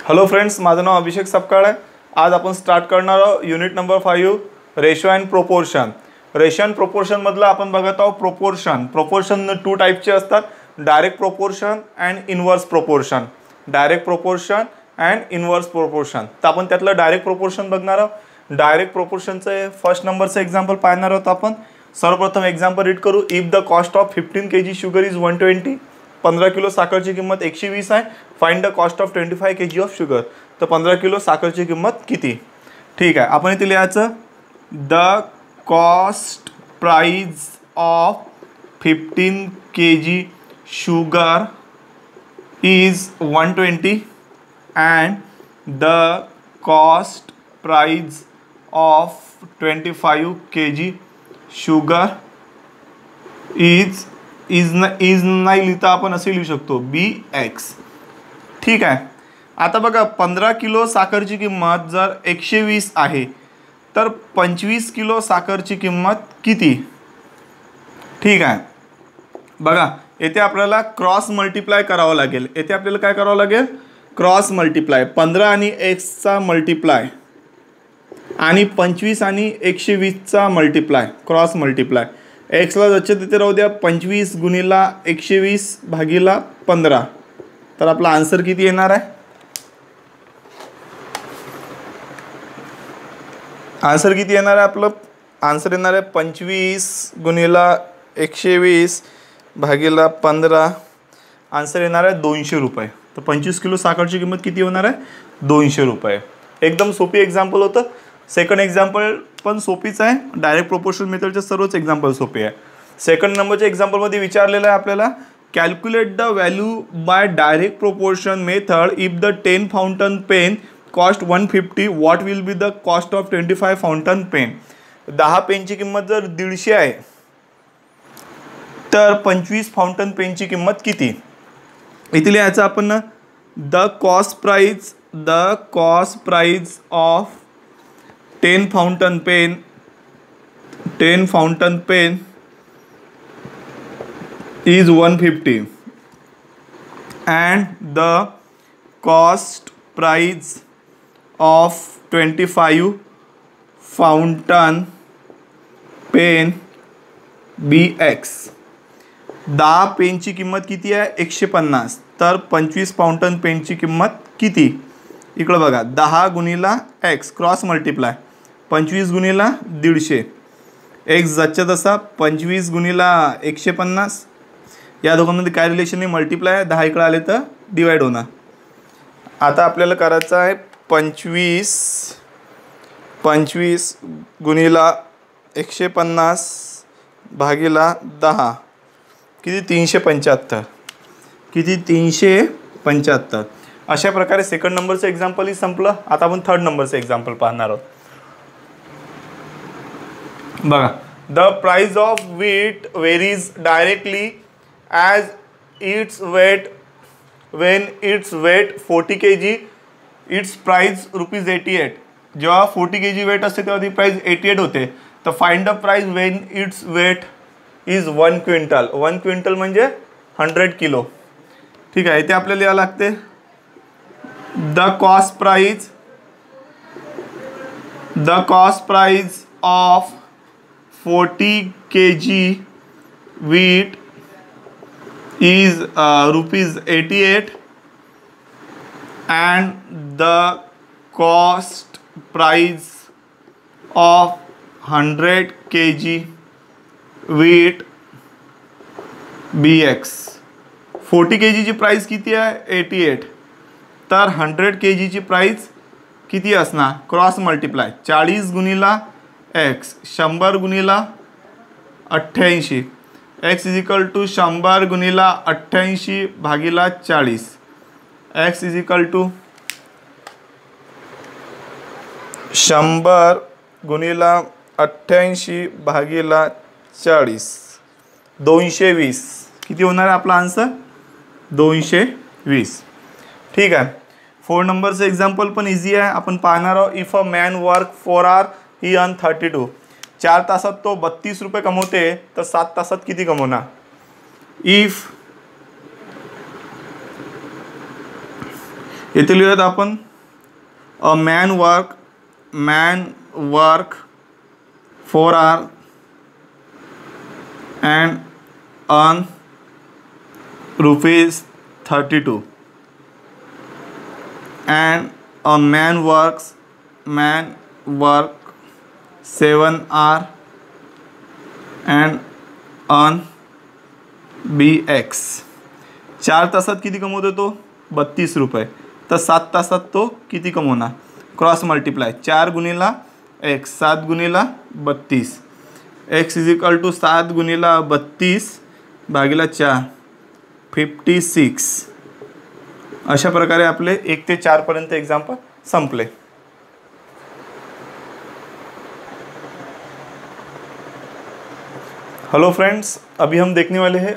Hello friends, माझं नाव अभिषेक सपकाळ आहे। आज आपण स्टार्ट करणार आहोत unit number 5 ratio and proportion. Ratio and proportion मधला आपण बघत आहोत प्रोपोर्शन। प्रोपोर्शन टू टाइपचे असतात, direct proportion and inverse proportion. Direct proportion and inverse proportion. तर आपण त्यातलं डायरेक्ट प्रोपोर्शन बघणार आहोत। डायरेक्ट प्रोपोर्शनचे फर्स्ट नंबरचं एक्झाम्पल पाहणार आहोत आपण। सर्वप्रथम एक्झाम्पल रीड करू। If the cost of 15 kg sugar is 120, 15 kilo साखरची किंमत 120 आहे। Find the cost of 25 kg of sugar. तर 15 किलो साखरची किंमत किती? ठीक आहे, आपण इथे लिहायचं the cost price of 15 kg sugar is 120 and the cost price of 25 kg sugar is नाही लिहिता आपण असे लिहू शकतो BX। ठीक आहे, आता बघा 15 किलो साखरची किंमत जर 120 आहे तर 25 किलो साखरची किंमत किती? ठीक आहे, बघा येथे आपल्याला क्रॉस मल्टिप्लाय करावं लागेल। येथे आपल्याला काय करावं लागेल? Cross multiply. 15 आणि x चा मल्टिप्लाय आणि 25 आणि 120 चा मल्टिप्लाय, क्रॉस मल्टिप्लाय। x ला जचे तिथे राहू द्या, 25 गुणिला 120 भागीला 15। तर आपला आन्सर किती येणार आहे? आन्सर किती येणार आहे? आपलं आन्सर येणार आहे 25 गुणिला 120 भागीला 15। आन्सर येणार आहे 200 रुपये। तर 25 किलो साखरची किंमत किती होणार आहे? 200 रुपये। एकदम सोपी एक्झाम्पल होतं। सेकंड एक्झाम्पल पण सोपीच आहे। डायरेक्ट प्रोपोर्शन मेथडचे सर्वच एक्झाम्पल सोपे आहे। सेकंड नंबरच्या एक्झाम्पलमध्ये विचारलेलं आहे आपल्याला calculate the value by direct proportion method if the 10 fountain pen cost 150, what will be the cost of 25 fountain pen. 10 पेनची किंमत जर 150 आहे तर 25 फाउंटन पेनची किंमत किती? इथे लिहायचं आपण the cost price of 10 fountain pen is 150 and the cost price of 25 fountain pen BX। 10 पेनची किंमत किती आहे? 150। तर 25 फाउंटन पेनची किंमत किती? इकडं बघा 10 गुणिला x क्रॉस मल्टिप्लाय, 25 गुणिला 150, x जच्या तसा 25 गुणिला 150। या दोघांमध्ये काय रिलेशन आहे? मल्टिप्लाय आहे। 10 इकडे आले तर डिवाइड होणार। आता आपल्याला करायचं आहे 25 गुणिला 150 भागीला 10 किती? 375। किती? 375। अशा प्रकारे सेकंड नंबरचं एक्झाम्पलही संपलं। आता आपण थर्ड नंबरचं एक्झाम्पल पाहणार आहोत। बघा the price of wheat varies directly as its weight when its weight 40 kg its price ₹88। जेव्हा 40 kg वेट असते तेव्हा ती प्राइस 88 होते। तर find the price when its weight is 1 quintal. 1 quintal म्हणजे 100 किलो। ठीक आहे, इथे आपल्याला लिहावं लागते the cost price of 40 kg wheat is ₹88 and the cost price of 100 kg wheat BX। 40 kg ची प्राइस किती आहे? 88। तर 100 kg ची प्राइस किती असणार? क्रॉस मल्टिप्लाय 40 गुणिला x 100 गुणिला 88, x इज इक्वल टू 100 गुणिला 88 भागीला 40। x इज इक्वल टू 100 गुणिला 88 भागीला 40, 220। किती होणार आहे आपला आन्सर? 220। ठीक आहे, 4 नंबरचं एक्झाम्पल पण इझी आहे। आपण पाहणार आहोत if a man work 4 hours he earn 32। 4 तासात तो 32 रुपये कमवते तर 7 तासात किती कमवणार? इथे लिहूयात आपण a man work 4 hours and earn ₹32 and a man work 7 hours and earn BX. 4 तासात किती कमवतो तो? 32 रुपये. तर 7 तासात तो किती कमवणार? क्रॉस मल्टिप्लाय 4 गुणिला x 7 गुणिला 32. x इज इक्वल टू 7 गुणिला 32 भागिला 4 56. अशा प्रकारे आपले 1 ते 4 पर्यंत एग्जाम्पल संपले. हेलो फ्रेंड्स, अभी हम देखने वाले हैं,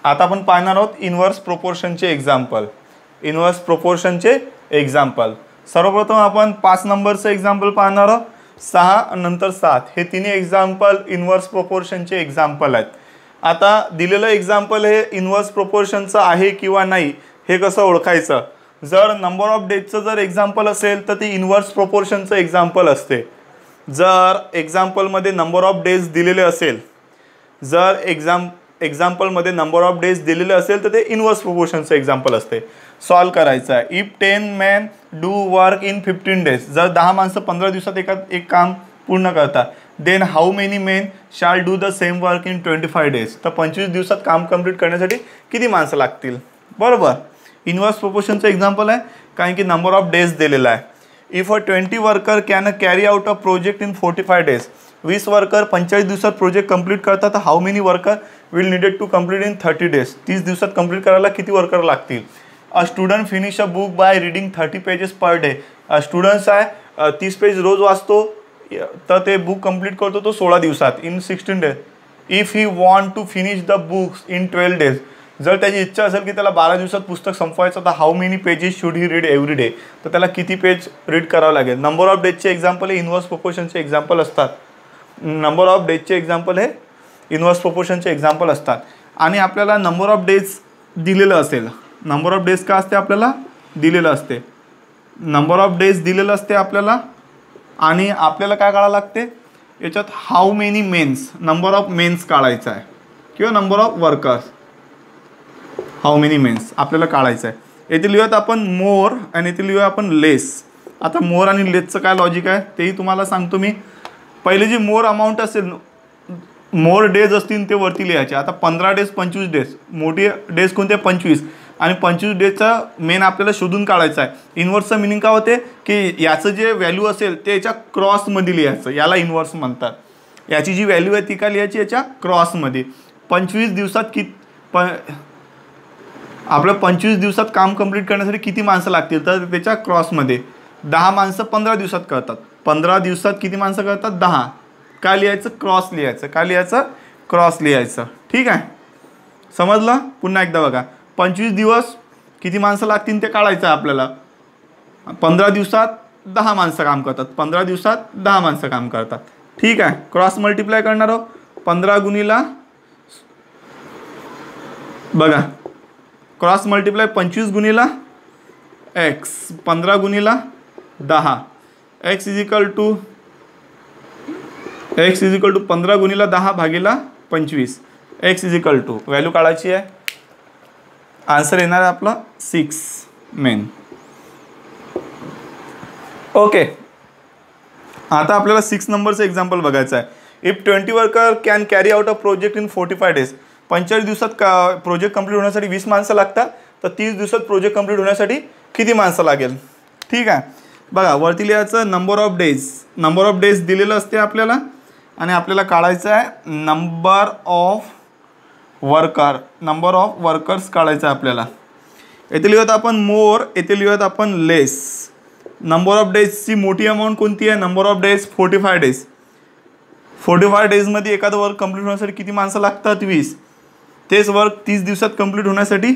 आता आपण पाहणार आहोत इन्व्हर्स प्रोपोर्शनचे एग्जाम्पल. इन्व्हर्स प्रोपोर्शनचे एग्जाम्पल सर्वप्रथम आपण 5 नंबरचं एग्जाम्पल पाहणार आहोत. 6 नंतर 7 हे तिन्ही एग्जाम्पल इन्व्हर्स प्रोपोर्शनचे एग्जाम्पल आहेत. आता दिलेलं एग्जाम्पल हे इन्व्हर्स प्रोपोर्शनचं आहे किंवा नाही हे कसं ओळखायचं? जर नंबर ऑफ डेजचं जर एग्जाम्पल असेल तर ते इन्व्हर्स प्रोपोर्शनचं एग्जाम्पल असते. जर एक्झाम्पलमध्ये नंबर ऑफ डेज दिलेले असेल, जर एक्झाम्पलमध्ये नंबर ऑफ डेज दिलेले असेल तर ते इन्व्हर्स प्रोपोर्शनचं एक्झाम्पल असते. सॉल्व करायचं आहे. If 10 men do work in 15 days, जर 10 माणसं 15 दिवसात एक काम पूर्ण करतात, देन हाऊ मेनी मेन शाल do the same work in 25 days, तर 25 दिवसात काम कंप्लीट करण्यासाठी किती माणसं लागतील? बरोबर, इन्व्हर्स प्रोपोर्शनचं एक्झाम्पल आहे कारण की नंबर ऑफ डेज दिलेला आहे. If a 20 worker can carry out a project in 45 days, 20 worker 45 दिवसात प्रोजेक्ट कंप्लीट करतात, तर how many worker will needed to complete in 30 days, 30 दिवसात कंप्लीट करायला किती वर्कर लागतील? A student finish a book by reading 30 pages per day, students आहे 30 page रोज वाचतो तर ते बुक कंप्लीट करतो तो 16 दिवसात in 16 days. If he want to finish the books in 12 days, जर त्याची इच्छा असेल की त्याला 12 दिवसात पुस्तक संपवायचं तर how many pages should he read every day, तर त्याला किती पेज रीड करावं लागेल? नंबर ऑफ डेजचे एक्झाम्पल हे इन्व्हर्स प्रोपोर्शनचे एक्झाम्पल असतात. नंबर ऑफ डेजचे एक्झाम्पल हे इन्व्हर्स प्रोपोर्शनचे एक्झाम्पल असतात. आणि आपल्याला नंबर ऑफ डेज दिलेलं असेल, नंबर ऑफ डेज का असते? आपल्याला दिलेलं असते, नंबर ऑफ डेज दिलेलं असते आपल्याला. आणि आपल्याला काय काढावं लागते याच्यात? How many mens, number of mens काढायचा आहे किंवा number of workers, how many mens आपल्याला काढायचं आहे. येथे लिहूयात आपण मोर आणि येथे लिहूया आपण लेस. आता मोर आणि लेसचं काय लॉजिक आहे तेही तुम्हाला सांगतो मी. पहिले जी मोर अमाऊंट असेल, मोर डेज असतील ते वरती लिहायचे. आता 15 days 25 days, मोठी डेज कोणते? 25, आणि 25 डेजचा मेन आपल्याला शोधून काढायचा आहे. इन्व्हर्सचं मिनिंग काय होते की याचं जे व्हॅल्यू असेल ते याच्या क्रॉसमध्ये लिहायचं, याला इन्व्हर्स म्हणतात. याची जी व्हॅल्यू आहे ती काय लिहायची? याच्या क्रॉसमध्ये. 25 दिवसात आपलं 25 दिवसात काम कंप्लीट करण्यासाठी किती माणसं लागतील? तर त्याच्या क्रॉसमध्ये 10 माणसं 15 दिवसात करतात. 15 दिवसात किती माणसं करतात? 10. काय लिहायचं? क्रॉस लिहायचं. काय लिहायचं? क्रॉस लिहायचं. ठीक आहे, समजलं? पुन्हा एकदा बघा, 25 दिवस किती माणसं लागतील ते काढायचं आहे आपल्याला. 15 दिवसात 10 माणसं काम करतात, 15 दिवसात 10 माणसं काम करतात. ठीक आहे, क्रॉस मल्टिप्लाय करणार आहोत. 15 गुणिला, बघा क्रॉस मल्टिप्लाय 25 गुणिला एक्स, 15 गुणिला 10, एक्स इज इक्वल टू 15 गुणिला 10 भागिला 25. X is equal to value काढायची आहे. आन्सर येणार आहे आपला 6 मेन. ओके, आता आपल्याला 6 नंबरचं एक्झाम्पल बघायचं आहे. If 20 worker can carry out a project in 45 days, 45 दिवसात प्रोजेक्ट कंप्लीट होण्यासाठी 20 माणसं लागतात, तर 30 दिवसात प्रोजेक्ट कंप्लीट होण्यासाठी किती माणसं लागेल? ठीक आहे, बघा वरती लिहायचं number of days. Number of days दिलेलं असते आपल्याला आणि आपल्याला काढायचं आहे नंबर ऑफ वर्कर्स काढायचं आहे आपल्याला. येथे लिहूयात आपण मोर, येथे लिहूयात आपण लेस. नंबर ऑफ डेजची मोठी अमाऊंट कोणती आहे? Number of days 45 days. 45 days एखादं वर्क कंप्लीट होण्यासाठी किती माणसं लागतात? 20. तेच वर्क 30 दिवसात कंप्लीट होण्यासाठी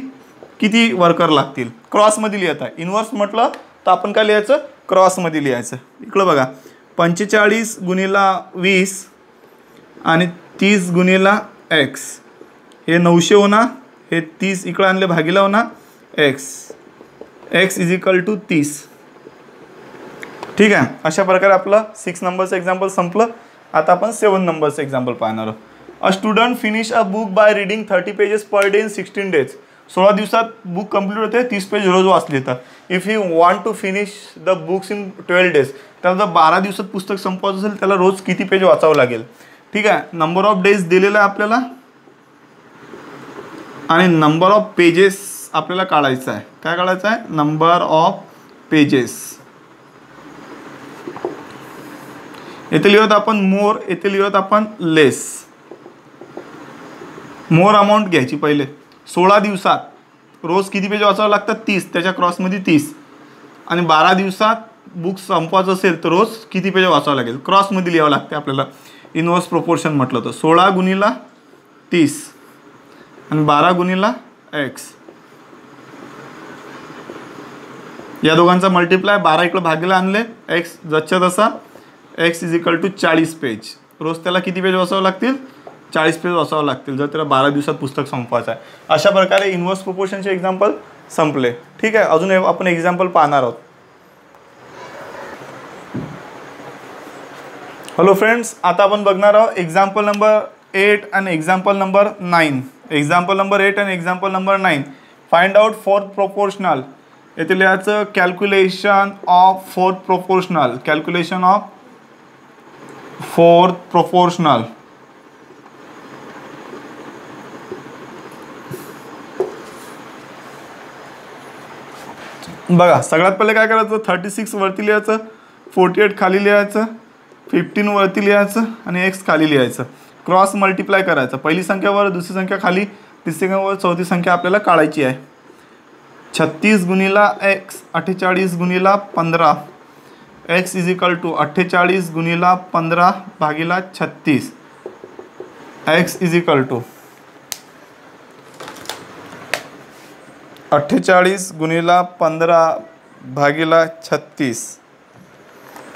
किती वर्कर लागतील? क्रॉसमध्ये लिहित आहे. इन्व्हर्स म्हटलं तर आपण काय लिहायचं? क्रॉसमध्ये लिहायचं. इकडं बघा 45 गुणिला 20 आणि 30 गुणिला एक्स, हे 900 होणार, हे 30 इकडं आणले भागीला होणार x. X is equal to 30. ठीक आहे. अशा प्रकारे आपलं 6 नंबरचं एक्झाम्पल संपलं. आता आपण 7 नंबरचं एक्झाम्पल पाहणार आहोत. अ student finish a book by reading 30 pages per day in 16 days. 16 दिवसात बुक कंप्लीट होते, 30 पेज रोज वाचले तर. If you want to finish the books in 12 days, त्याला जर 12 दिवसात पुस्तक संपवायचं असेल त्याला रोज किती पेज वाचावं लागेल. ठीक आहे. नंबर ऑफ डेज दिलेला आहे आपल्याला आणि नंबर ऑफ पेजेस आपल्याला काढायचं आहे. काय काढायचं आहे? Number of pages. इथे लिहत आपण मोर, इथे लिहत आपण लेस. मोर अमाऊंट घ्यायची पहिले. 16 दिवसात रोज किती पेज वाचावं लागतात? 30. त्याच्या क्रॉसमध्ये 30. आणि 12 दिवसात बुक संपवायचं असेल तर रोज किती पेज वाचावं लागेल? क्रॉसमध्ये लिहावं लागते आपल्याला. इनवर्स प्रोपोर्शन म्हटलं तर 16 गुणिला 30 आणि 12 गुणिला एक्स. या दोघांचा मल्टिप्लाय 12 इकडे भागीला आणले. एक्स जसच्या तसा x is equal to 40 page. रोज त्याला किती पेज वाचावं लागतील? 40 पेज वाचावं लागतील जर त्याला 12 दिवसात पुस्तक संपवायचं आहे. अशा प्रकारे इनवर्स प्रोपोर्शनचे एक्झाम्पल संपले. ठीक आहे. अजून आपण एक्झाम्पल पाहणार आहोत. हॅलो फ्रेंड्स, आता आपण बघणार आहोत एक्झाम्पल नंबर 8 आणि एक्झाम्पल नंबर 9. एक्झाम्पल नंबर 8 आणि example number 9. Find out fourth proportional. येथे लिहायचं calculation of fourth proportional. Calculation of fourth proportional. बघा, सगळ्यात पहिले काय करायचं? 36 वरती लिहायचं, 48 खाली लिहायचं, 15 वरती लिहायचं आणि एक्स खाली लिहायचं. क्रॉस मल्टिप्लाय करायचं. पहिली संख्यावर, दुसरी संख्या खाली, तिसरी संख्यावर, चौथी संख्या आपल्याला काढायची आहे. 36 गुणिला एक्स 48 गुणिला 15. एक्स इज इक्वल टू 48 गुणिला 15 भागीला 36. एक्स इज इक्वल टू 48 गुणिला 15 भागीला 36.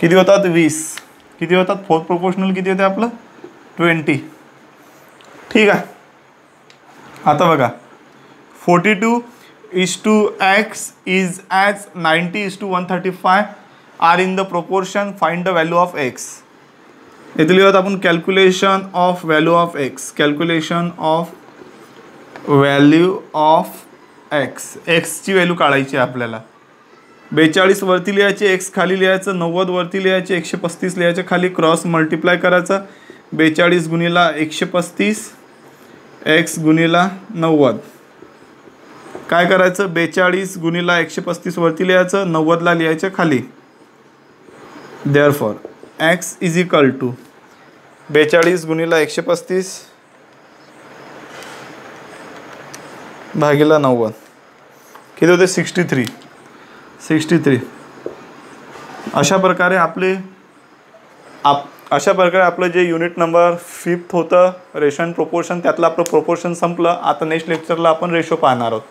किती होतात? 20. किती होतात? फोर्थ प्रोपोर्शनल किती होते आपलं? 20. ठीक आहे. आता बघा, 42:x is as 90:135 are in the proportion. Find the value of x. इथे लिहूयात आपण calculation of value of x. Calculation of value of x. एक्सची व्हॅल्यू काढायची आहे आपल्याला. 42 वरती लिहायचे, एक्स खाली लिहायचं, 90 वरती लिहायचे, 135 लिहायचे खाली, क्रॉस मल्टिप्लाय करायचं. 42 गुणिला 135 एक्स गुणिला 90. काय करायचं? 42 गुणिला 135 वरती लिहायचं, 90ला लिहायचं खाली. Therefore x is equal to 42 गुणिला 135 भागीला 90. किती होते? 63. अशा प्रकारे आपलं जे युनिट नंबर 5th होतं रेशन प्रोपोर्शन, त्यातलं आपलं प्रोपोर्शन संपलं. आता नेक्स्ट लेक्चरला आपण रेशो पाहणार आहोत.